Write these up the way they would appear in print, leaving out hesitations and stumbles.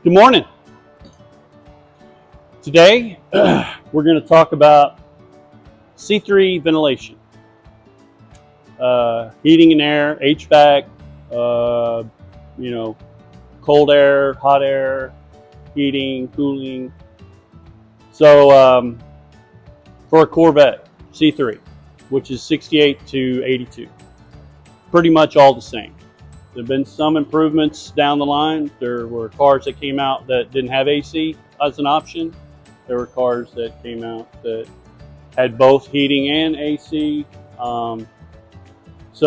Good morning. Today we're going to talk about C3 ventilation, heating and air, HVAC, cold air, hot air, heating, cooling. So for a Corvette C3, which is 68 to 82, pretty much all the same. There have been some improvements down the line. There were cars that came out that didn't have AC as an option. There were cars that came out that had both heating and AC. So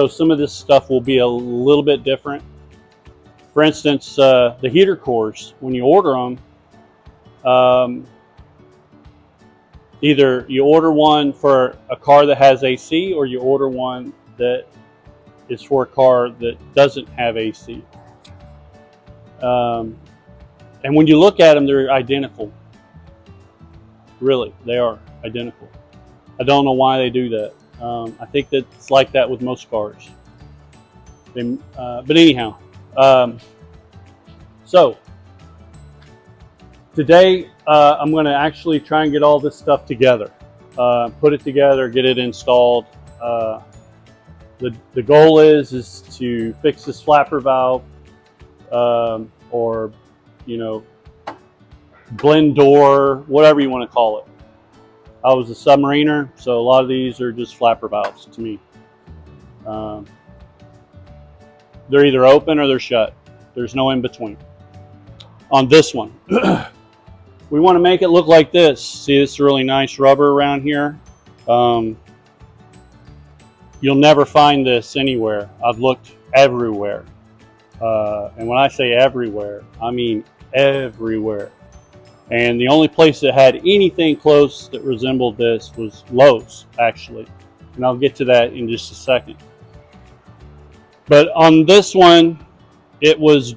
some of this stuff will be a little bit different. For instance, the heater cores, when you order them, either you order one for a car that has AC or you order one that is for a car that doesn't have AC. And when you look at them, they're identical. Really, they are identical. I don't know why they do that. I think that it's like that with most cars. But anyhow, so today I'm going to actually try and get all this stuff together, put it together, get it installed. The goal is to fix this flapper valve, or blend door, whatever you want to call it. I was a submariner, so a lot of these are just flapper valves to me. They're either open or they're shut. There's no in between. On this one, we want to make it look like this. See this really nice rubber around here? You'll never find this anywhere. I've looked everywhere. And when I say everywhere, I mean everywhere. And the only place that had anything close that resembled this was Lowe's, actually. And I'll get to that in just a second. But on this one, it was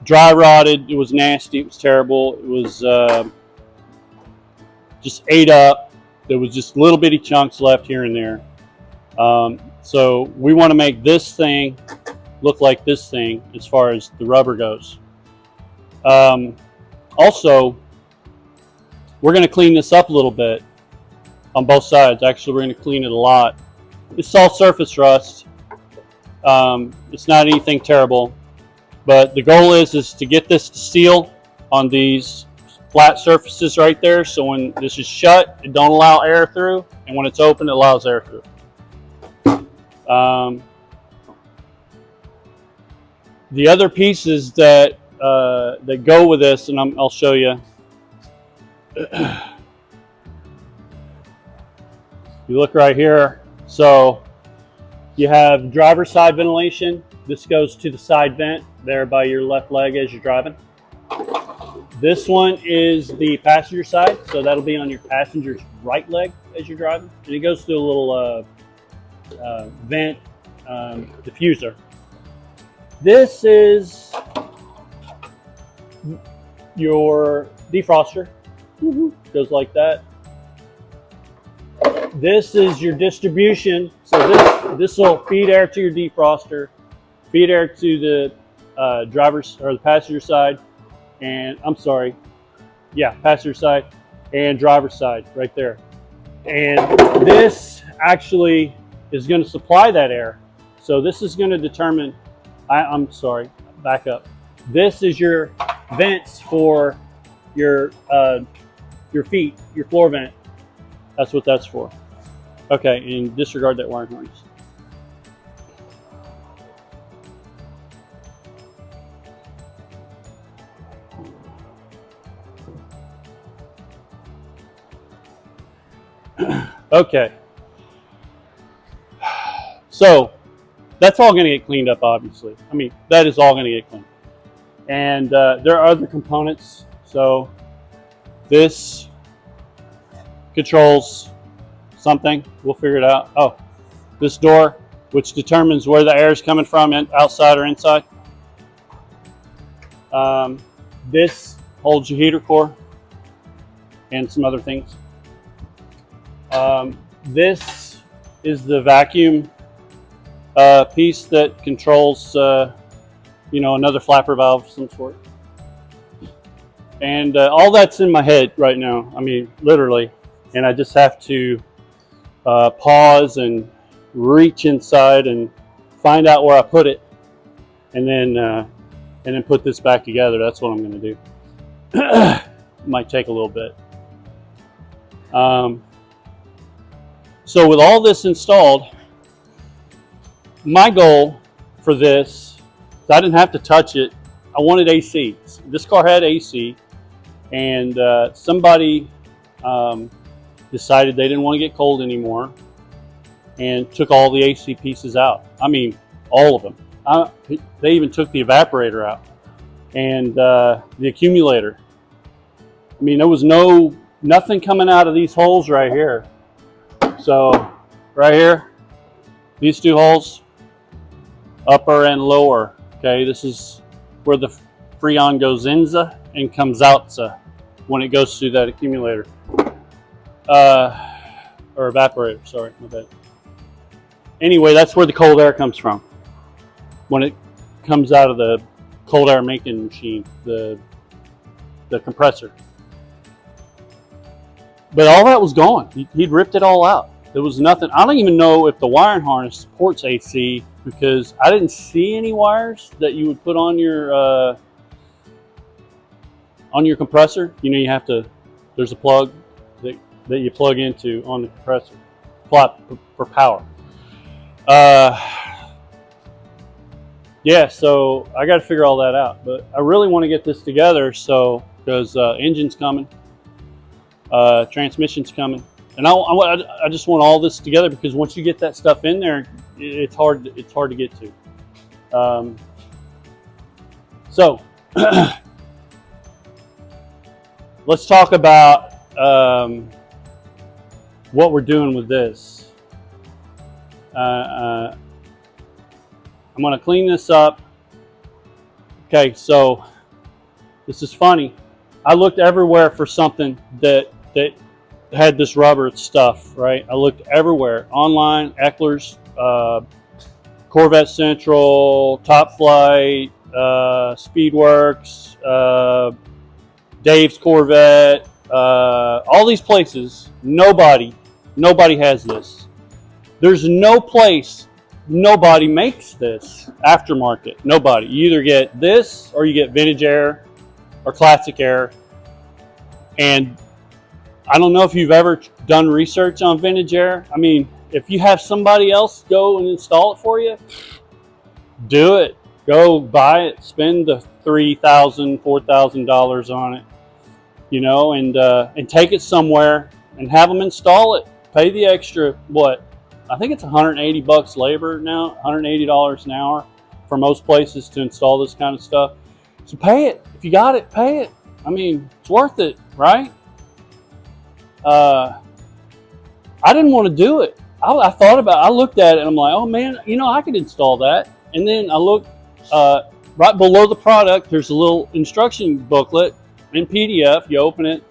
dry rotted. It was nasty. It was terrible. It was just ate up. There was just little bitty chunks left here and there. So we want to make this thing look like this thing as far as the rubber goes. Also, we're going to clean this up a little bit on both sides. Actually, we're going to clean it a lot. It's all surface rust. It's not anything terrible, but the goal is to get this to seal on these flat surfaces right there. So when this is shut, it don't allow air through, and when it's open, it allows air through. The other pieces that go with this, and I'll show you. You look right here. So you have driver's side ventilation. This goes to the side vent there by your left leg as you're driving. This one is the passenger side, so that'll be on your passenger's right leg as you're driving, and it goes through a little vent diffuser. This is your defroster. Goes like that. This is your distribution. So this will feed air to your defroster, feed air to the driver's or the passenger side, and passenger side and driver's side right there. And this actually is going to supply that air. So this is going to determine, back up. This is your vents for your feet, your floor vent. That's what that's for. Okay, and disregard that wiring harness. Okay. So that's all going to get cleaned up, obviously. I mean, that is all going to get cleaned. And there are other components. So this controls something. We'll figure it out. Oh, this door, which determines where the air is coming from, outside or inside. This holds your heater core and some other things. This is the vacuum piece that controls, another flapper valve of some sort. And all that's in my head right now. I mean, literally. And I just have to pause and reach inside and find out where I put it, and then put this back together. That's what I'm going to do. Might take a little bit. So with all this installed, my goal for this, I didn't have to touch it. I wanted AC. This car had AC, and somebody decided they didn't want to get cold anymore and took all the AC pieces out. I mean, all of them. They even took the evaporator out and the accumulator. I mean, there was nothing coming out of these holes right here. So right here, these two holes, upper and lower. Okay, this is where the Freon goes in and comes out when it goes through that accumulator. Or evaporator, sorry, my bad. Anyway, that's where the cold air comes from. When it comes out of the cold air making machine, the compressor. But all that was gone. He'd ripped it all out. There was nothing. I don't even know if the wiring harness supports AC, because I didn't see any wires that you would put on your compressor. You know, you have to, there's a plug that you plug into on the compressor for power. Yeah, so I got to figure all that out. But I really want to get this together, so because engine's coming, transmission's coming, and I just want all this together, because once you get that stuff in there, it's hard to get to. So let's talk about what we're doing with this. I'm going to clean this up. Okay, so this is funny. I looked everywhere for something that had this rubber stuff, right? I looked everywhere, online, Eckler's, Corvette Central, Top Flight, Speedworks, Dave's Corvette, all these places. Nobody has this. There's no place, nobody makes this aftermarket. Nobody. You either get this or you get vintage air or classic air. And I don't know if you've ever done research on vintage air. I mean, if you have somebody else go and install it for you, do it. Go buy it. Spend the $3,000, $4,000 on it, you know, and take it somewhere and have them install it. Pay the extra, what? I think it's 180 bucks labor now, $180 an hour for most places to install this kind of stuff. So pay it. If you got it, pay it. I mean, it's worth it, right? I didn't want to do it. I thought about it. I looked at it and I'm like, oh man, you know, I could install that. And then I looked right below the product, there's a little instruction booklet in PDF. You open it,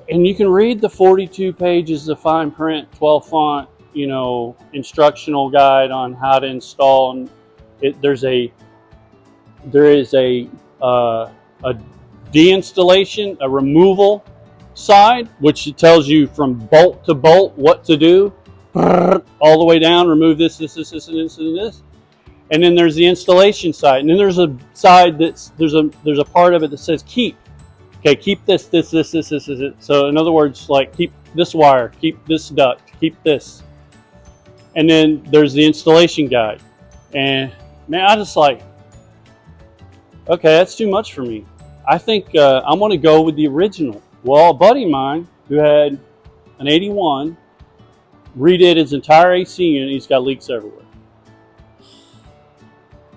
and you can read the 42 pages of fine print, 12 font, you know, instructional guide on how to install. And there is a deinstallation, a removal side, which tells you from bolt to bolt what to do, all the way down. Remove this, and this. And then there's the installation side, and then there's a side there's a part of it that says keep. Okay, keep this. So in other words, like keep this wire, keep this duct, keep this. And then there's the installation guide. And man, I just like, okay, that's too much for me. I think I'm going to go with the original. Well, a buddy of mine who had an 81 redid his entire AC unit. He's got leaks everywhere.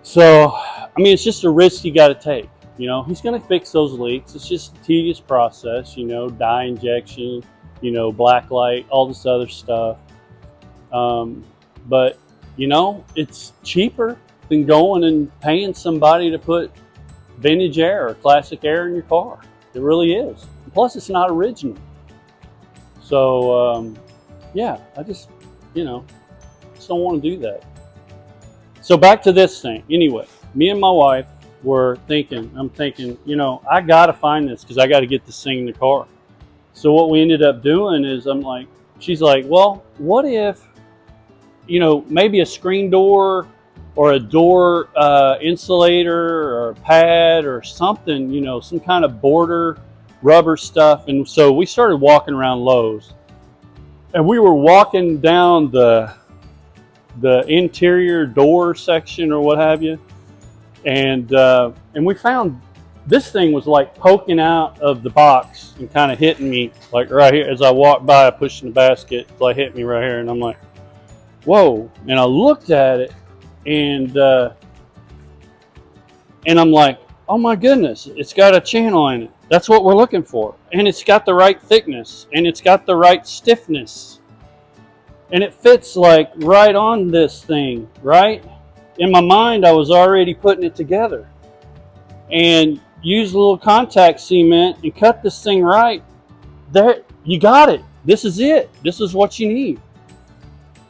So, I mean, it's just a risk you got to take. You know, he's going to fix those leaks. It's just a tedious process, you know, dye injection, you know, black light, all this other stuff. But, you know, it's cheaper than going and paying somebody to put vintage air or classic air in your car. It really is. Plus, it's not original. So, yeah, I just, you know, just don't want to do that. So back to this thing. Anyway, me and my wife were thinking, I'm thinking, you know, I got to find this because I got to get this thing in the car. So what we ended up doing is she's like, well, what if, you know, maybe a screen door or a door insulator or a pad or something, you know, some kind of border rubber stuff. And so we started walking around Lowe's, and we were walking down the interior door section or what have you, and we found this thing was like poking out of the box and kind of hitting me like right here as I walked by, pushing the basket. It's like hit me right here, and I'm like, whoa. And I looked at it, and I'm like, oh my goodness, it's got a channel in it. That's what we're looking for. And it's got the right thickness, and it's got the right stiffness. And it fits like right on this thing, right? In my mind, I was already putting it together. And use a little contact cement and cut this thing right. There, you got it. This is it. This is what you need.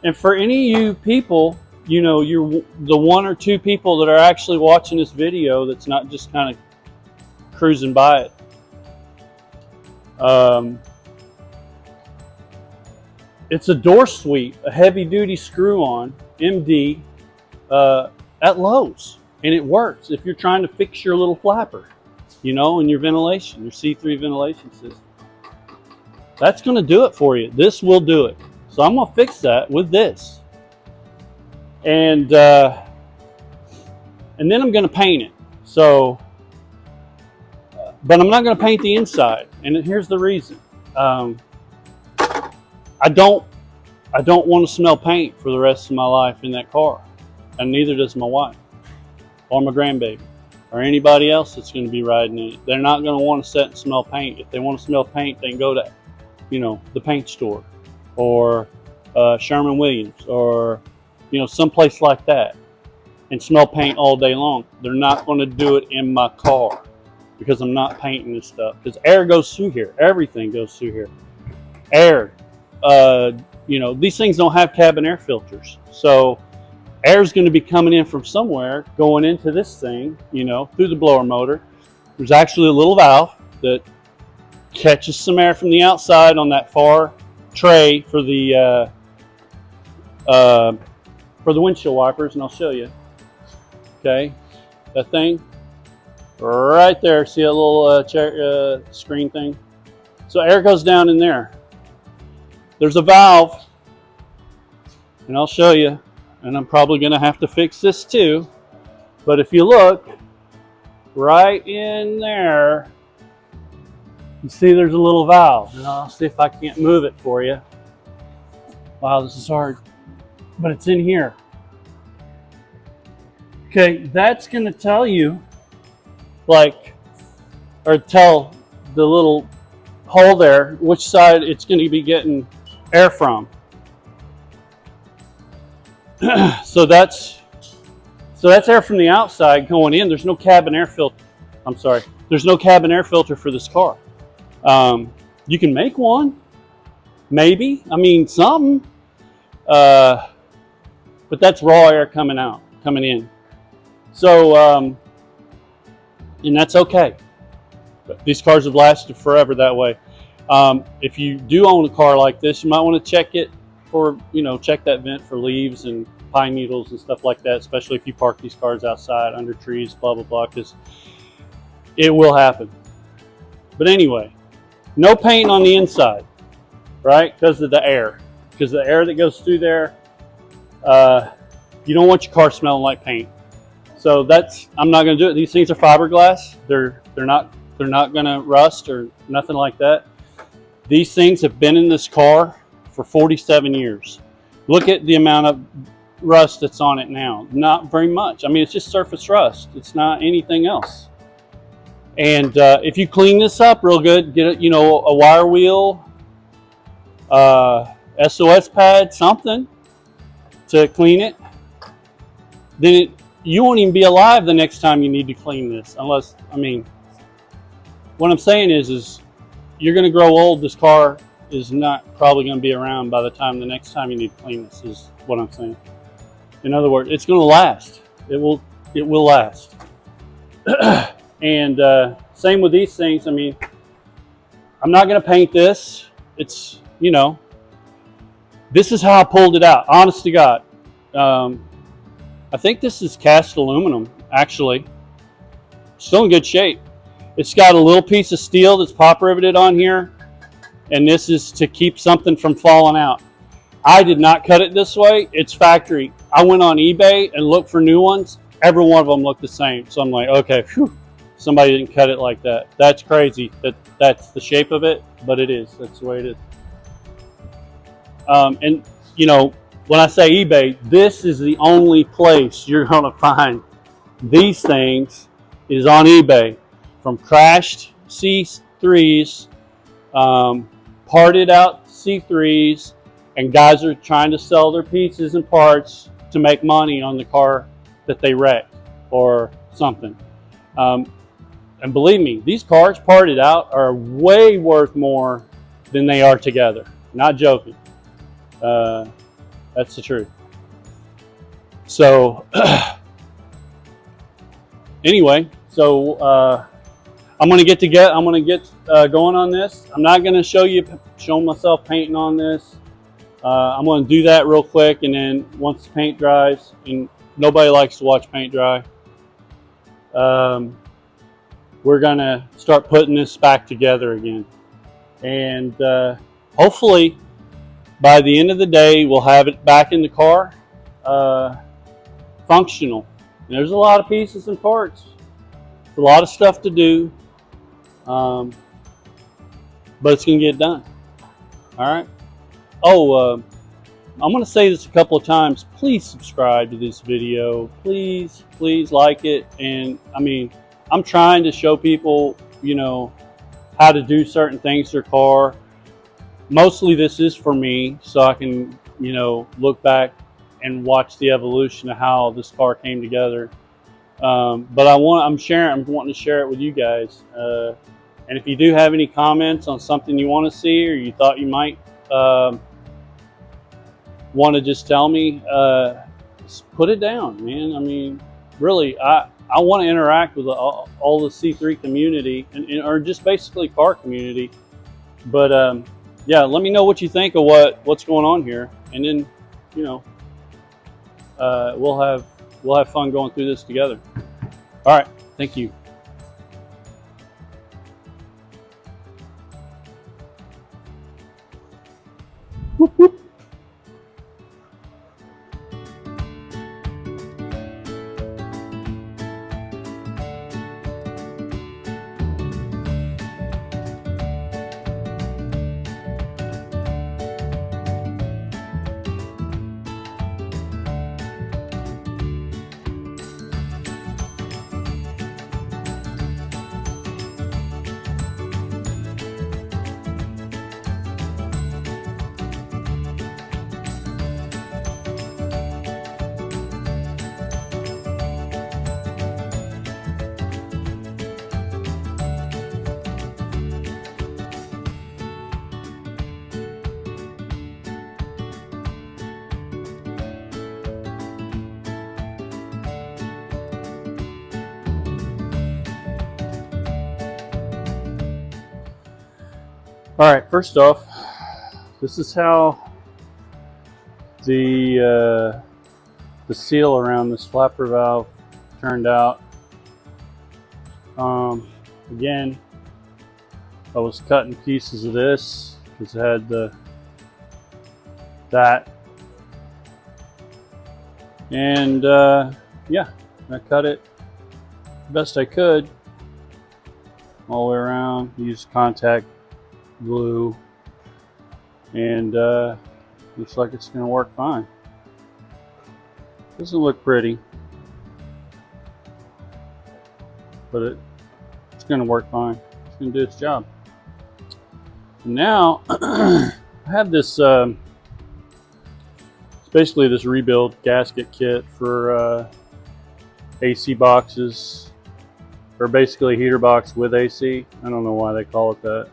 And for any of you people, you know, you're the one or two people that are actually watching this video that's not just kind of cruising by it. It's a door sweep, a heavy-duty screw-on, MD, at Lowe's. And it works if you're trying to fix your little flapper, you know, and your ventilation, your C3 ventilation system. That's going to do it for you. This will do it. So I'm going to fix that with this. And then I'm going to paint it. So, but I'm not going to paint the inside. And here's the reason. I don't want to smell paint for the rest of my life in that car. And neither does my wife or my grandbaby or anybody else that's going to be riding in it. They're not going to want to sit and smell paint. If they want to smell paint, they can go to, you know, the paint store or Sherman-Williams or, you know, someplace like that and smell paint all day long. They're not going to do it in my car because I'm not painting this stuff. Because air goes through here. Everything goes through here. Air. You know, these things don't have cabin air filters. So air is going to be coming in from somewhere, going into this thing, you know, through the blower motor. There's actually a little valve that catches some air from the outside on that far tray for the windshield wipers, and I'll show you. Okay, that thing right there. See that little screen thing? So air goes down in there. There's a valve, and I'll show you. And I'm probably going to have to fix this too. But if you look right in there, you see there's a little valve. And I'll see if I can't move it for you. Wow, this is hard. But it's in here. Okay, that's going to tell you, like, or tell the little hole there which side it's going to be getting air from. So that's air from the outside going in. There's no cabin air filter. I'm sorry. There's no cabin air filter for this car. You can make one, maybe. I mean, something. But that's raw air coming in. So, and that's okay. But these cars have lasted forever that way. If you do own a car like this, you might want to check it for, you know, check that vent for leaves and pine needles and stuff like that, especially if you park these cars outside under trees, blah, blah, blah, because it will happen. But anyway, no paint on the inside, right? Because of the air. Because the air that goes through there, you don't want your car smelling like paint. So I'm not going to do it. These things are fiberglass. They're not going to rust or nothing like that. These things have been in this car for 47 years. Look at the amount of rust that's on it now. Not very much. I mean, it's just surface rust. It's not anything else. And if you clean this up real good, get a wire wheel, SOS pad, something to clean it, then you won't even be alive the next time you need to clean this. Unless, I mean, what I'm saying is you're going to grow old. This car is not probably going to be around by the time the next time you need to clean this, is what I'm saying. In other words, it's going to last. It will last. And same with these things. I mean, I'm not going to paint this. It's, you know, this is how I pulled it out, honest to God. I think this is cast aluminum, actually. Still in good shape. It's got a little piece of steel that's pop riveted on here, and this is to keep something from falling out. I did not cut it this way. It's factory. I went on eBay and looked for new ones. Every one of them looked the same. So I'm like, okay, phew, somebody didn't cut it like that. That's crazy. That's the shape of it, but it is. That's the way it is. And, you know, when I say eBay, this is the only place you're going to find these things is on eBay. From crashed C3s, parted out C3s, and guys are trying to sell their pieces and parts to make money on the car that they wrecked or something. And believe me, these cars parted out are way worth more than they are together. Not joking. That's the truth. So anyway, so I'm gonna get going on this. I'm not gonna show myself painting on this. I'm gonna do that real quick, and then once the paint dries, and nobody likes to watch paint dry, we're gonna start putting this back together again. And hopefully by the end of the day, we'll have it back in the car, functional. And there's a lot of pieces and parts. It's a lot of stuff to do, but it's gonna get done. All right. Oh, I'm gonna say this a couple of times. Please subscribe to this video. Please like it. And I mean, I'm trying to show people, you know, how to do certain things to their car. Mostly this is for me, so I can, you know, look back and watch the evolution of how this car came together. But I'm wanting to share it with you guys. And if you do have any comments on something you want to see, or you thought you might want to just tell me, just put it down, man. I mean, really, I want to interact with all the C3 community, or just basically car community. But yeah, let me know what you think of what's going on here, and then, you know, we'll have fun going through this together. All right, thank you. Whoop, whoop. All right, first off, this is how the seal around this flapper valve turned out. Again, I was cutting pieces of this because it had that, and yeah, I cut it the best I could all the way around. Used contact glue, and looks like it's going to work fine. Doesn't look pretty, but it's going to work fine. It's going to do its job. And now I have this it's basically this rebuild gasket kit for AC boxes, or basically a heater box with AC. I don't know why they call it that.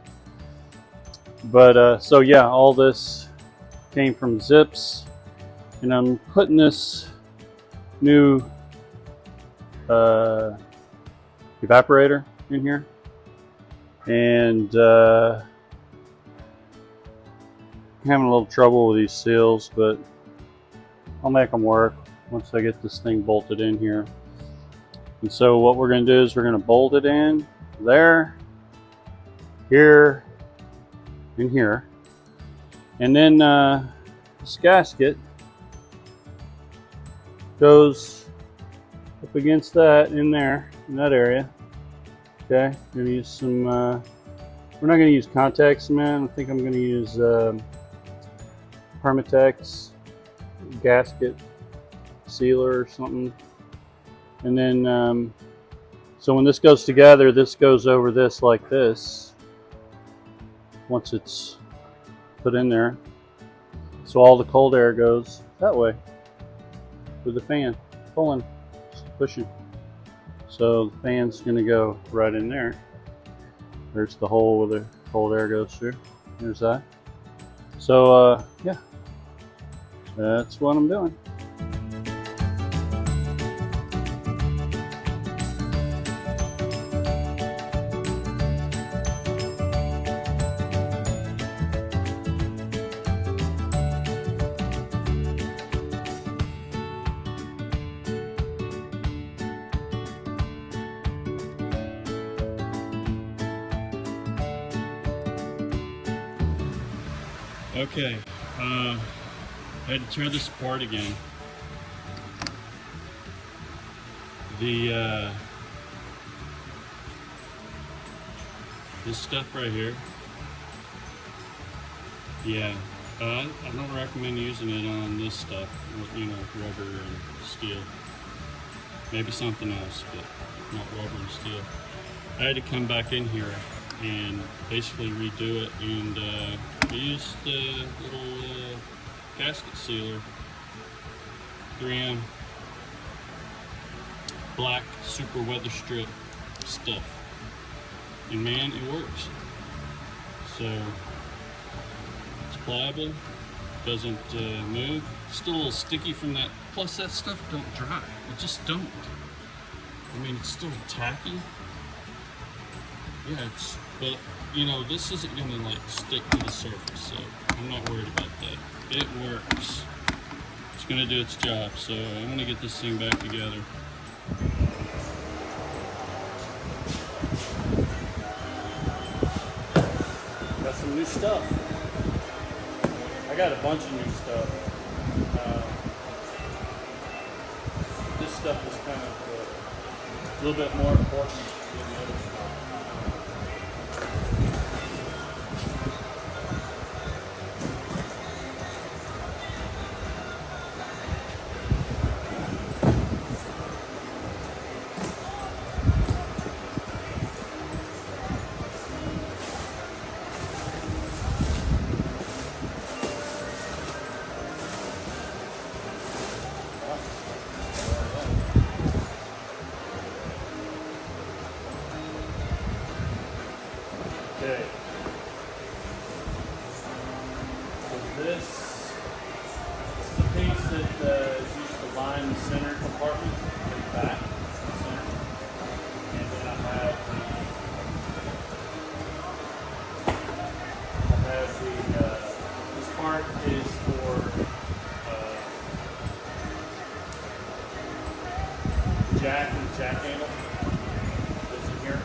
But so yeah, all this came from Zips, and I'm putting this new evaporator in here, and having a little trouble with these seals, but I'll make them work once I get this thing bolted in here. And so what we're going to do is we're going to bolt it in there, here, and here. And then this gasket goes up against that in there, in that area. Okay, I'm going to use some, we're not going to use contact cement. I think I'm going to use Permatex gasket sealer or something. And then, so when this goes together, this goes over this like this, once it's put in there. So all the cold air goes that way with the fan, pulling, pushing. So the fan's gonna go right in there. There's the hole where the cold air goes through. There's that. So yeah, that's what I'm doing. Okay, I had to tear this apart again. The this stuff right here, yeah, I don't recommend using it on this stuff, you know, rubber and steel. Maybe something else, but not rubber and steel. I had to come back in here and basically redo it, and I used the little gasket sealer, 3M black super weather strip stuff, and man, it works. So it's pliable, doesn't move. It's still a little sticky from that, plus that stuff don't dry. It just don't. I mean, it's still tacky. Yeah, but you know, this isn't gonna like stick to the surface, so I'm not worried about that. It works. It's gonna do its job, so I'm gonna get this thing back together. Got some new stuff. I got a bunch of new stuff. This stuff is kind of a little bit more important than the other stuff. Okay. So this is the piece that is used to line the center compartment in the back, the center. And then I have this part is for jack and jack handle. Goes in here.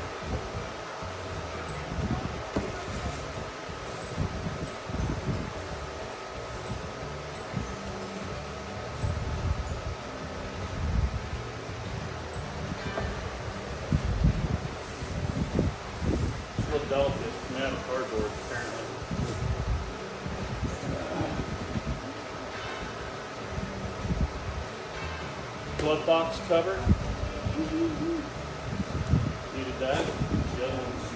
Delicate, made out of cardboard apparently. Glove box cover. Needed that. The other one's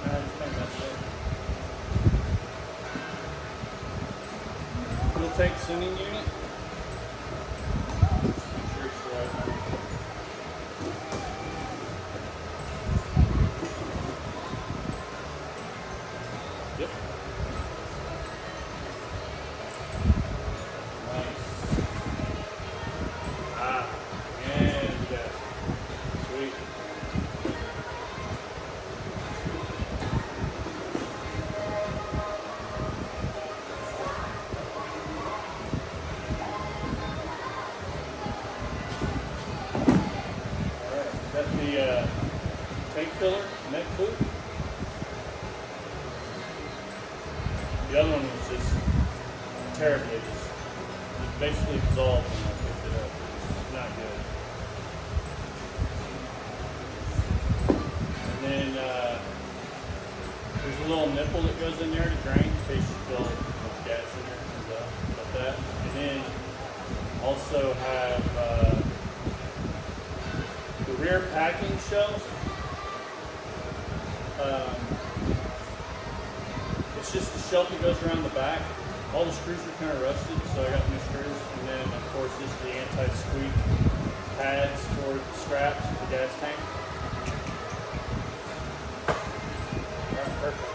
kind of messed up. Fuel tank sending unit. Make sure it's right. Yep. Nice. And yeah. Sweet. filler, neck boot. The other one was just terribly it basically dissolved when I picked it up. It's not good. And then there's a little nipple that goes in there to drain in case you feel like gas in there and stuff like that. And then also have the rear packing shelves. It's just the shelf that goes around the back. All the screws are kind of rusted, so I got new screws. And then, of course, this is the anti-squeak pads for the straps, the gas tank. All right, perfect.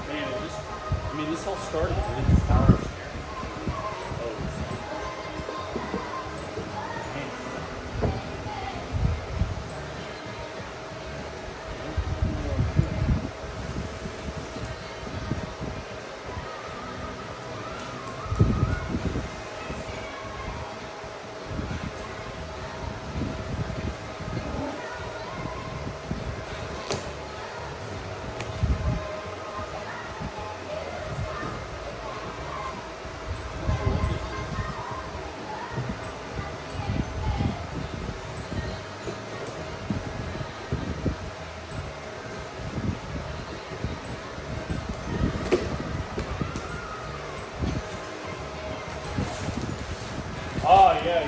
Man, this all started with the power steering. Oh, yeah.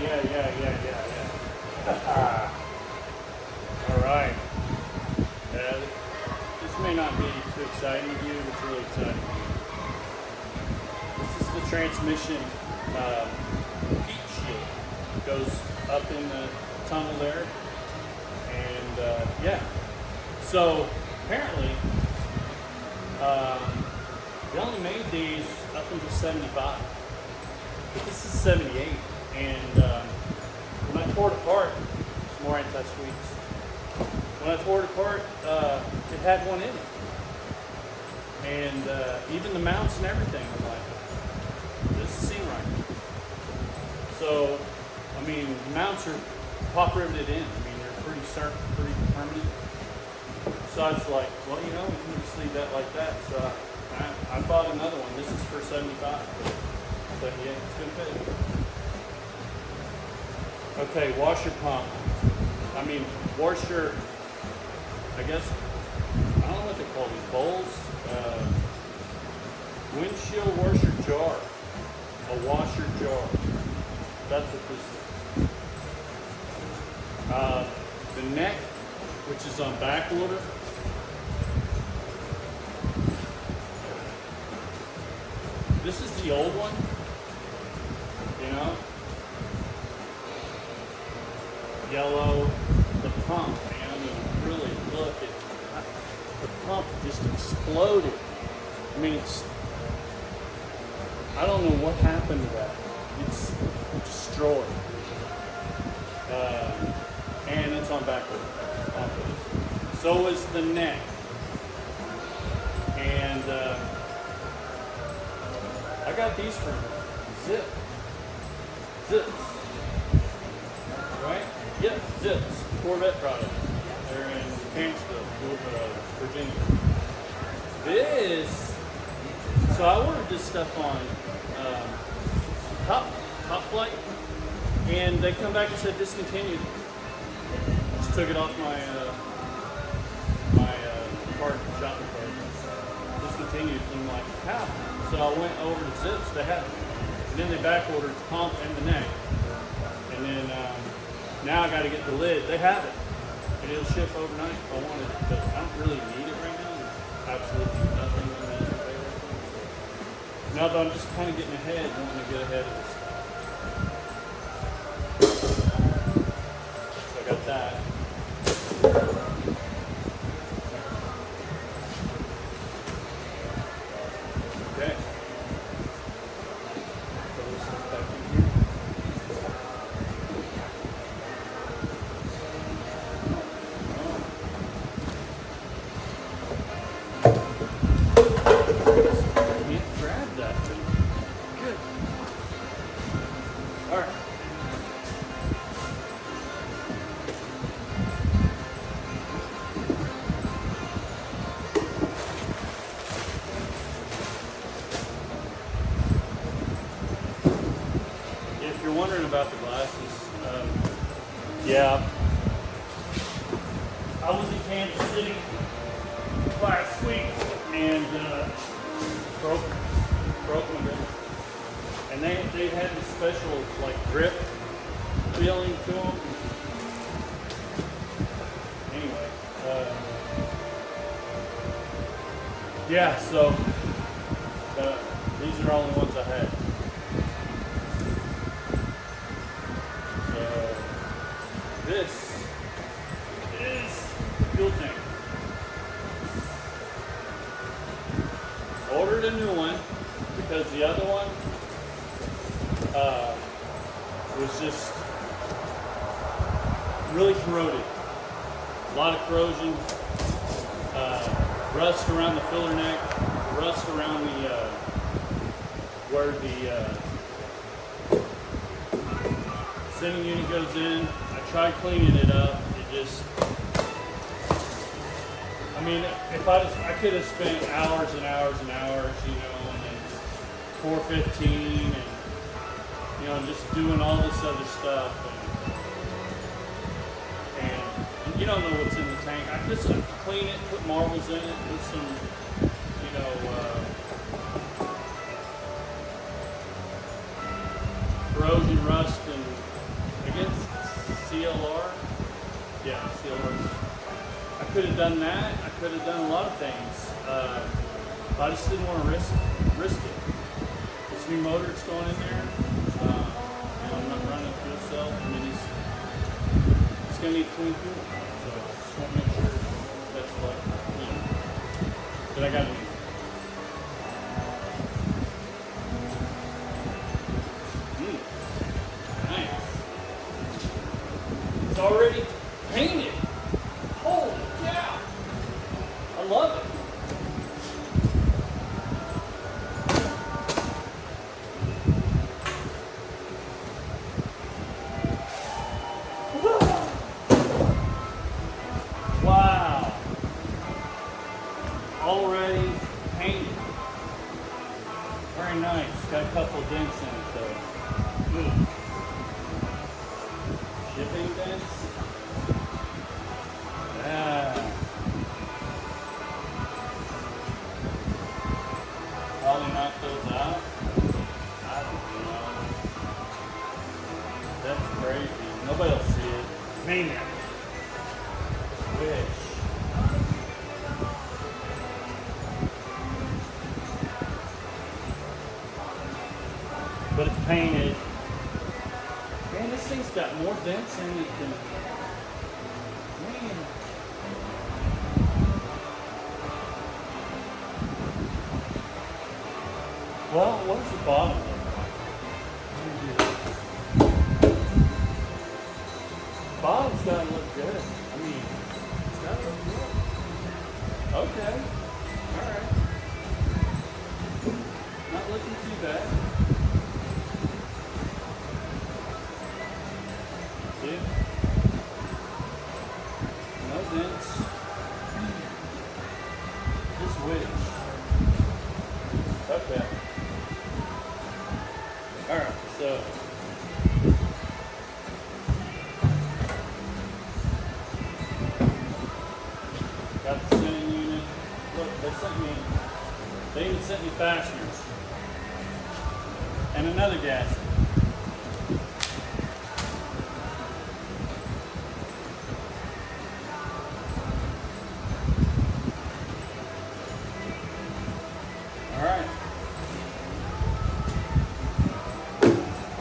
All right. This may not be too exciting to you, but it's really exciting to me. This is the transmission heat shield. It goes up in the tunnel there. And, yeah. So, apparently, they only made these up until 75. But this is 78. And when I tore it apart, it's more anti-squeaks. When I tore it apart, it had one in it. And even the mounts and everything, I'm like, this is seam right. So, I mean, the mounts are pop riveted in. I mean, they're pretty certain, pretty permanent. So I was like, well, you know, we can just leave that like that. So I bought another one. This is for 75. So yeah, it's good fit. Okay, washer pump. I mean, washer, I guess, I don't know what they call these, bowls? Windshield washer jar. A washer jar. That's what this is. The neck, which is on back order. This is the old one, you know? Yellow, the pump, man, I mean, really look at the pump just exploded. I mean, I don't know what happened to that. It's destroyed. And it's on back order. So is the neck. And I got these from Zips. Right? Yep, Zips. Corvette product. They're in Canksville, Virginia. So I ordered this stuff on Top Flight, and they come back and said discontinued. Just took it off my shopping cart. Discontinued. And I'm like, how? So I went over to Zips. They had it. And then they back ordered the pump and the neck. And then now I got to get the lid. They have it. And it'll ship overnight if I want it. But I don't really need it right now. There's absolutely nothing I need available. So now that I'm just kind of getting ahead, wanting to get ahead of this. So I got that. Okay. Throw this stuff back in here. Can't grab that thing. Good. wondering about the glasses. Yeah, I was in Kansas City last week and broke my gun. And they had this special like grip feeling to them. Anyway, yeah. So these are all the ones I had. So this is fuel tank. Ordered a new one because the other one was just really corroded. A lot of corrosion, rust around the filler neck, rust around the where the sending unit goes in. I tried cleaning it up. It just, I mean, if I could have spent hours and hours and hours, you know, and then 415 and, you know, just doing all this other stuff. And you don't know what's in the tank. I just clean it, put marbles in it, put some, you know, corrosion, rust, and I guess CLR. Yeah, CLR. I could have done that. I could have done a lot of things. I just didn't want to risk it. This new motor that's going in there, you know, I'm not running a fuel cell. I mean, it's going to need clean fuel. So I just want to make sure that's what, you know, that I got to do. Nice. It's already painted. Holy cow! I love it. Wow. Already painted. Very nice. Got a couple of dents in it though. Shipping dents. Yeah. Probably knock those out. I don't know. That's crazy. Nobody will see it. Man. Wish. But it's painted. Man, this thing's got more dents in it than. Man. Well, what does the bottom look like? Bottom's gotta look good. I mean, it's gotta look good. Okay. Alright. Not looking too bad. See? No dents. Just wedge. Okay. Alright, so got the sending unit. Look, they even sent me fasteners. And another gasket. Alright.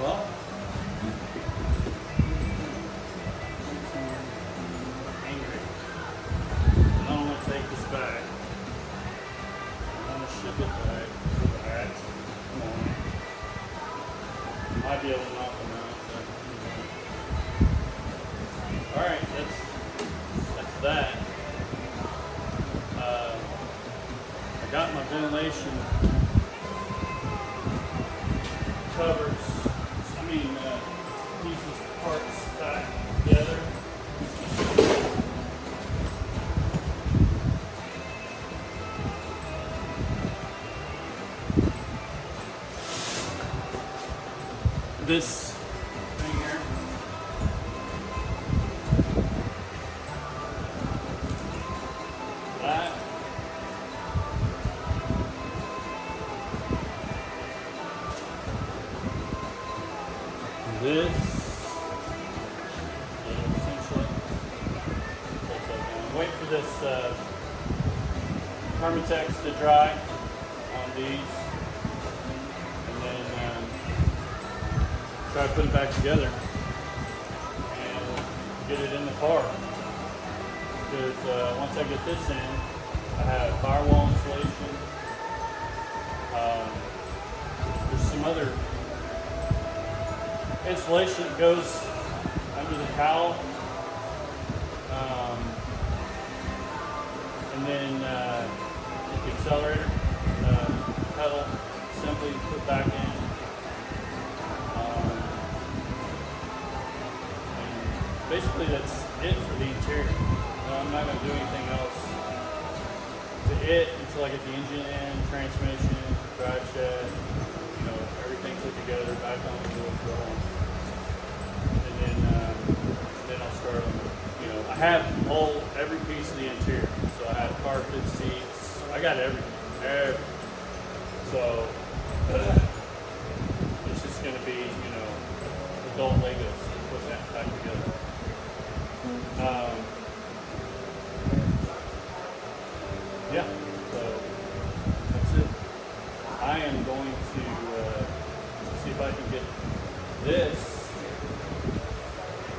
Well, I'm angry. I don't want to take this back. I want to ship it back. Alright. Come on. Might be able to knock them out. But, alright, that's that. I got my ventilation covers, pieces, parts stacked together. this essentially. I'm waiting for this Permatex to dry on these, and then try to put it back together and get it in the car. Because once I get this in, I have firewall insulation. There's some other insulation that goes under the cowl. And then the accelerator pedal simply put back in. And basically that's it for the interior. I'm not going to do anything else to it until I get the engine in, transmission, drive shaft, everything put together, back on the wheel rolling. And then I'll start on I have every piece of the interior. So I have carpet, seats, I got everything. So it's just going to be, adult Legos putting that back together. Yeah, so that's it. I am going to see if I can get this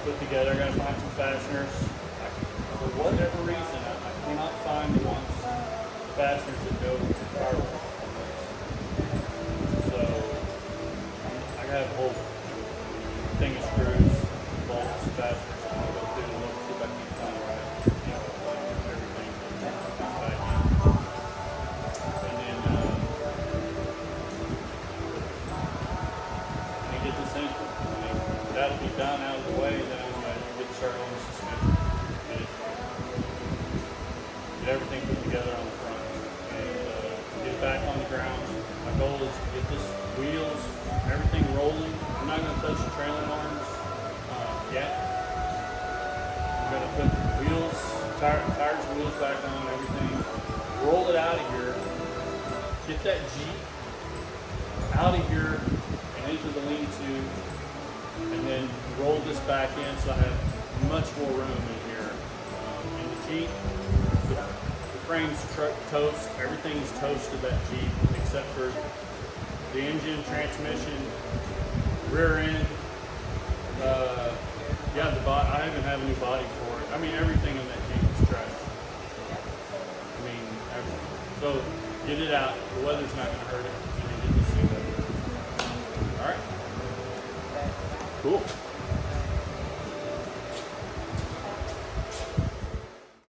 put together. I'm going to find some fasteners. For whatever reason, I cannot find the fasteners that go with the car on this. So I got a whole thing of screws, bolts, fasteners. I'm going to go through and look, see if I can find the right, everything. And then get this in. That'll be done out of the way, then I'm going to get started on the suspension. Get everything put together on the front and get it back on the ground. My goal is to get this wheels, everything rolling. I'm not going to touch the trailing arms yet. I'm going to put wheels, tires and wheels back on, everything. Roll it out of here. Get that Jeep out of here and into the lean-to, and then roll this back in so I have much more room in here. In the Jeep, the frame's toast, everything is toast to that Jeep except for the engine, transmission, rear end. Yeah, the body. I even have a new body for it. I mean, everything in that Jeep is trash. I mean, everything. So get it out. The weather's not going to hurt it. And get this thing over. All right. Cool.